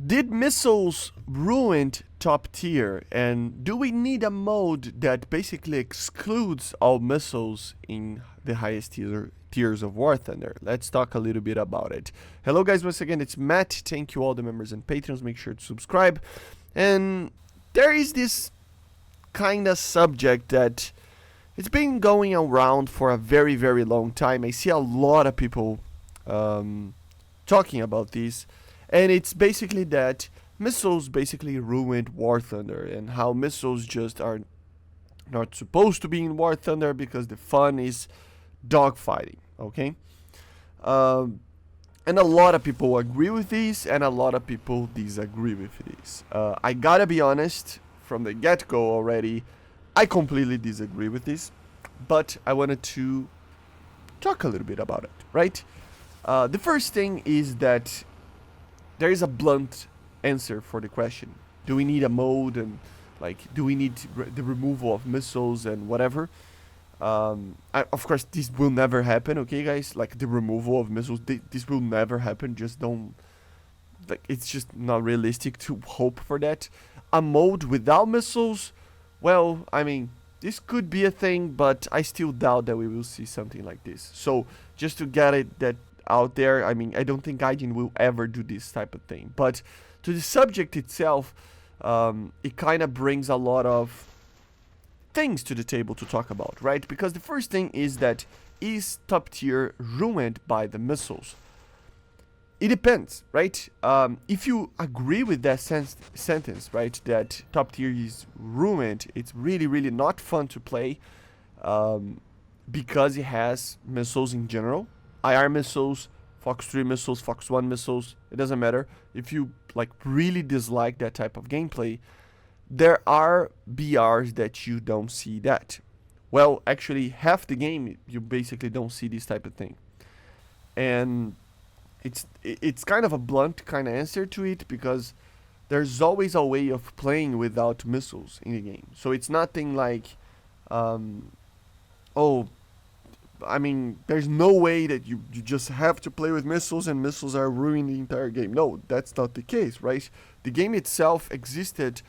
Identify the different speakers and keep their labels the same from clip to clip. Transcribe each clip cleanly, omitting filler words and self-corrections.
Speaker 1: Did missiles ruin top tier, and do we need a mode that basically excludes all missiles in the highest tiers of War Thunder? Let's talk a little bit about it. Hello guys, once again it's Matt. Thank you all the members and patrons, make sure to subscribe. And there is this kind of subject that it's been going around for a very long time. I see a lot of people talking about this, and it's basically that missiles basically ruined War Thunder, and how missiles just are not supposed to be in War Thunder because the fun is dogfighting, okay? And a lot of people agree with this, and a lot of people disagree with this. I gotta be honest, from the get-go already, I completely disagree with this, but I wanted to talk a little bit about it, right? The first thing is that there is a blunt answer for the question. Do we need a mode, and do we need the removal of missiles and whatever? Of course, this will never happen, okay, guys? Like, the removal of missiles, this will never happen. Just don't, it's just not realistic to hope for that. A mode without missiles, well, I mean, this could be a thing, but I still doubt that we will see something like this. So, just to get it out there, I mean, I don't think Ajude will ever do this type of thing. But to the subject itself, it kind of brings a lot of things to the table to talk about, right? Because the first thing is that, is top tier ruined by the missiles? It depends, right? If you agree with that sentence, right, that top tier is ruined, it's really not fun to play because it has missiles in general. IR missiles, Fox 3 missiles, Fox 1 missiles, it doesn't matter. If you really dislike that type of gameplay, there are BRs that you don't see that. Well, actually, half the game you basically don't see this type of thing. And it's kind of a blunt kind of answer to it, because there's always a way of playing without missiles in the game. So it's nothing like, oh, I mean, there's no way that you just have to play with missiles and missiles are ruining the entire game. No, that's not the case, right? The game itself existed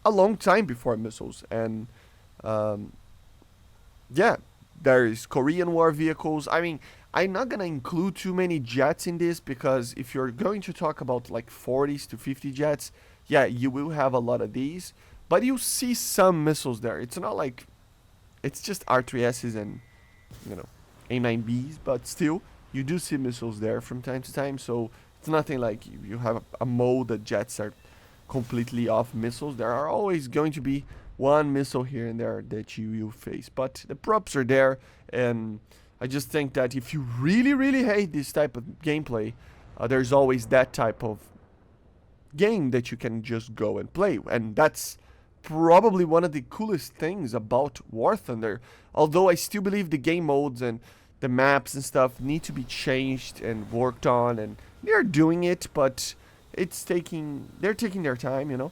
Speaker 1: a long time before missiles, and yeah, there is Korean War vehicles. I mean, I'm not gonna include too many jets in this, because if you're going to talk about like 40s to 50 jets, yeah, you will have a lot of these, but you see some missiles there. It's not like, it's just R3Ss and, you know, A9Bs, but still, you do see missiles there from time to time. So it's nothing like you have a mode that jets are completely off missiles. There are always going to be one missile here and there that you face, but the props are there. And I just think that if you really hate this type of gameplay, there's always that type of game that you can just go and play, and that's probably one of the coolest things about War Thunder. Although I still believe the game modes and the maps and stuff need to be changed and worked on, and they're doing it, but they're taking their time, you know.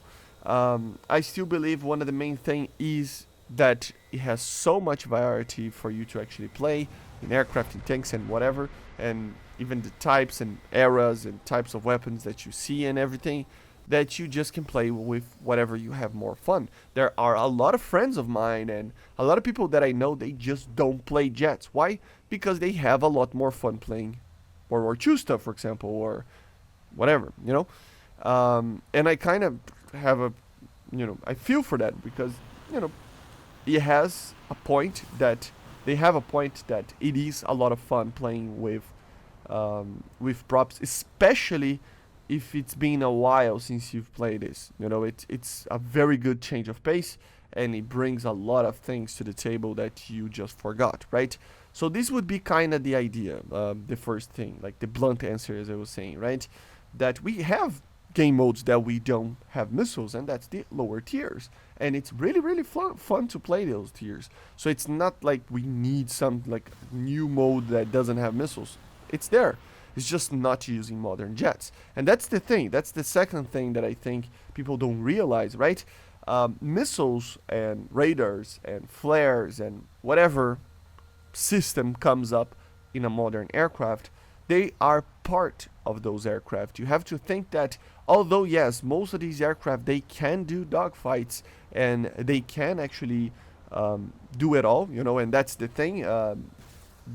Speaker 1: I still believe one of the main thing is that it has so much variety for you to actually play in aircraft and tanks and whatever, and even the types and eras and types of weapons that you see and everything, that you just can play with whatever you have more fun. There are a lot of friends of mine and a lot of people that I know, they just don't play jets. Why? Because they have a lot more fun playing World War II stuff, for example, or whatever, you know. And I kind of have a, you know, I feel for that, because, you know, it has a point that they have a point that it is a lot of fun playing with props, especially if it's been a while since you've played this. You know, it's a very good change of pace, and it brings a lot of things to the table that you just forgot, right? So this would be kind of the idea, the first thing, like the blunt answer, as I was saying, right? That we have game modes that we don't have missiles, and that's the lower tiers, and it's really fun to play those tiers. So it's not like we need some like new mode that doesn't have missiles. It's there. It's just not using modern jets. And that's the thing. That's the second thing that I think people don't realize, right? Missiles and radars and flares and whatever system comes up in a modern aircraft, they are part of those aircraft. You have to think that although yes, most of these aircraft they can do dogfights and they can actually do it all, you know, and that's the thing.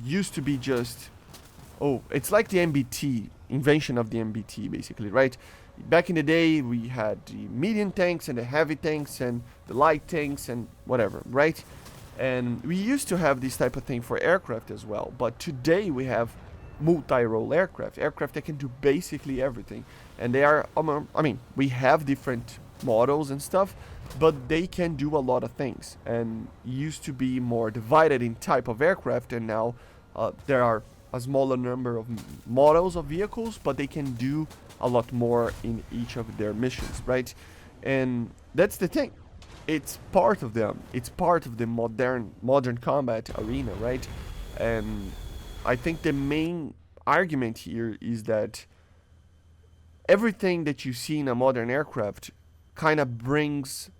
Speaker 1: Used to be just it's like the MBT invention of the MBT basically, right? Back in the day, we had the medium tanks and the heavy tanks and the light tanks and whatever, right? And we used to have this type of thing for aircraft as well. But today we have multi-role aircraft that can do basically everything. And they are, I mean, we have different models and stuff, but they can do a lot of things. And used to be more divided in type of aircraft, and now there are a smaller number of models of vehicles, but they can do a lot more in each of their missions, right? And that's the thing. It's part of them. It's part of the modern combat arena, right? And I think the main argument here is that everything that you see in a modern aircraft kind of brings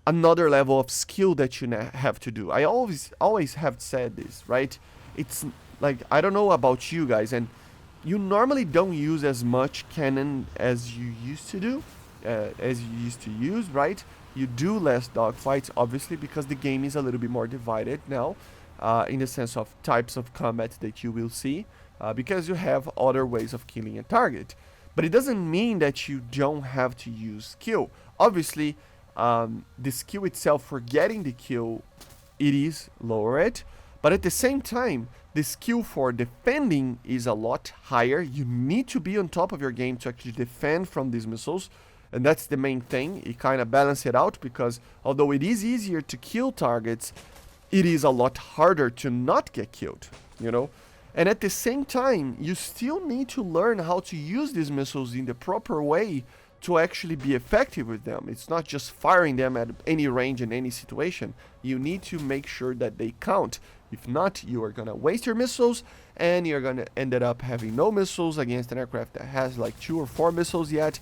Speaker 1: another level of skill that you have to do. I always have said this, right? It's like, I don't know about you guys, and you normally don't use as much cannon as you used to do, use, right? You do less dogfights, obviously, because the game is a little bit more divided now, in the sense of types of combat that you will see, because you have other ways of killing a target. But it doesn't mean that you don't have to use skill. Obviously, the skill itself for getting the kill, it is lowered, but at the same time, the skill for defending is a lot higher. You need to be on top of your game to actually defend from these missiles. And that's the main thing. It kind of balances it out, because although it is easier to kill targets, it is a lot harder to not get killed, you know? And at the same time, you still need to learn how to use these missiles in the proper way to actually be effective with them. It's not just firing them at any range in any situation. You need to make sure that they count. If not, you are going to waste your missiles, and you're going to end up having no missiles against an aircraft that has like 2 or 4 missiles yet,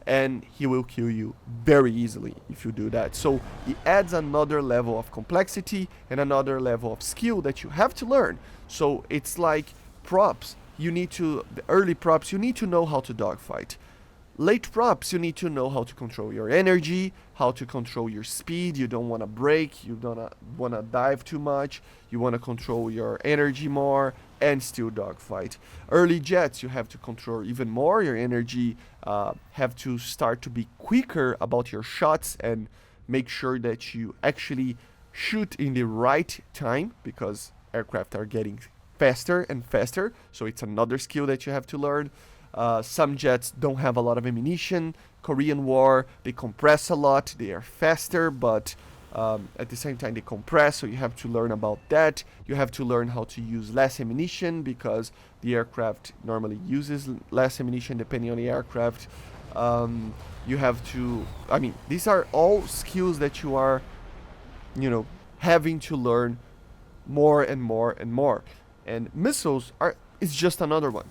Speaker 1: and he will kill you very easily if you do that. So it adds another level of complexity and another level of skill that you have to learn. So it's like props. The early props, you need to know how to dogfight. Late props, you need to know how to control your energy, how to control your speed. You don't want to brake, you don't want to dive too much, you want to control your energy more and still dogfight. Early jets, you have to control even more your energy, have to start to be quicker about your shots and make sure that you actually shoot in the right time, because aircraft are getting faster and faster, so it's another skill that you have to learn. Some jets don't have a lot of ammunition. Korean War, they compress a lot. They are faster, but at the same time they compress, so you have to learn about that. You have to learn how to use less ammunition, because the aircraft normally uses less ammunition depending on the aircraft. You have to, I mean, these are all skills that you are, you know, having to learn more and more and more. And missiles is just another one.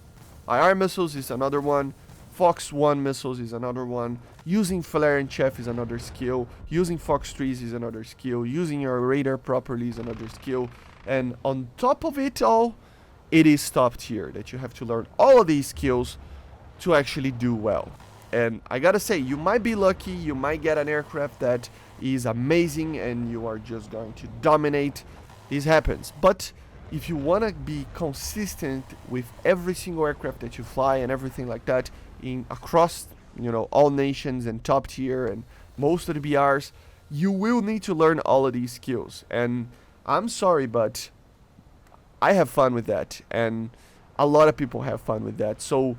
Speaker 1: IR missiles is another one. Fox 1 missiles is another one. Using flare and chaff is another skill. Using Fox 3s is another skill. Using your radar properly is another skill. And on top of it all, it is top tier that you have to learn all of these skills to actually do well. And I gotta say, you might be lucky, you might get an aircraft that is amazing and you are just going to dominate. This happens. But if you want to be consistent with every single aircraft that you fly and everything like that across, you know, all nations and top tier and most of the BRs, you will need to learn all of these skills. And I'm sorry, but I have fun with that, and a lot of people have fun with that. So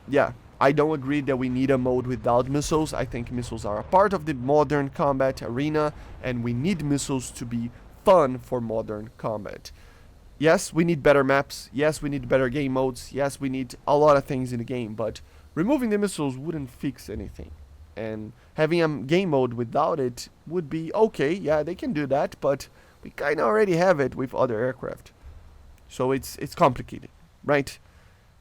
Speaker 1: yeah, I don't agree that we need a mode without missiles. I think missiles are a part of the modern combat arena, and we need missiles to be fun for modern combat. Yes, we need better maps. Yes, we need better game modes. Yes, we need a lot of things in the game, but removing the missiles wouldn't fix anything. And having a game mode without it would be okay. Yeah, they can do that, but we kind of already have it with other aircraft. So it's complicated, right?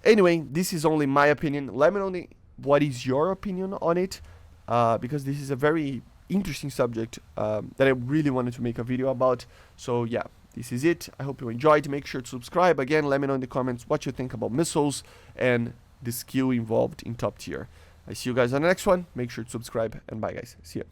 Speaker 1: Anyway, this is only my opinion. Let me know what is your opinion on it, because this is a very interesting subject that I really wanted to make a video about. So yeah, this is it. I hope you enjoyed. Make sure to subscribe. Again, let me know in the comments what you think about missiles and the skill involved in top tier. I see you guys on the next one. Make sure to subscribe, and bye guys. See ya.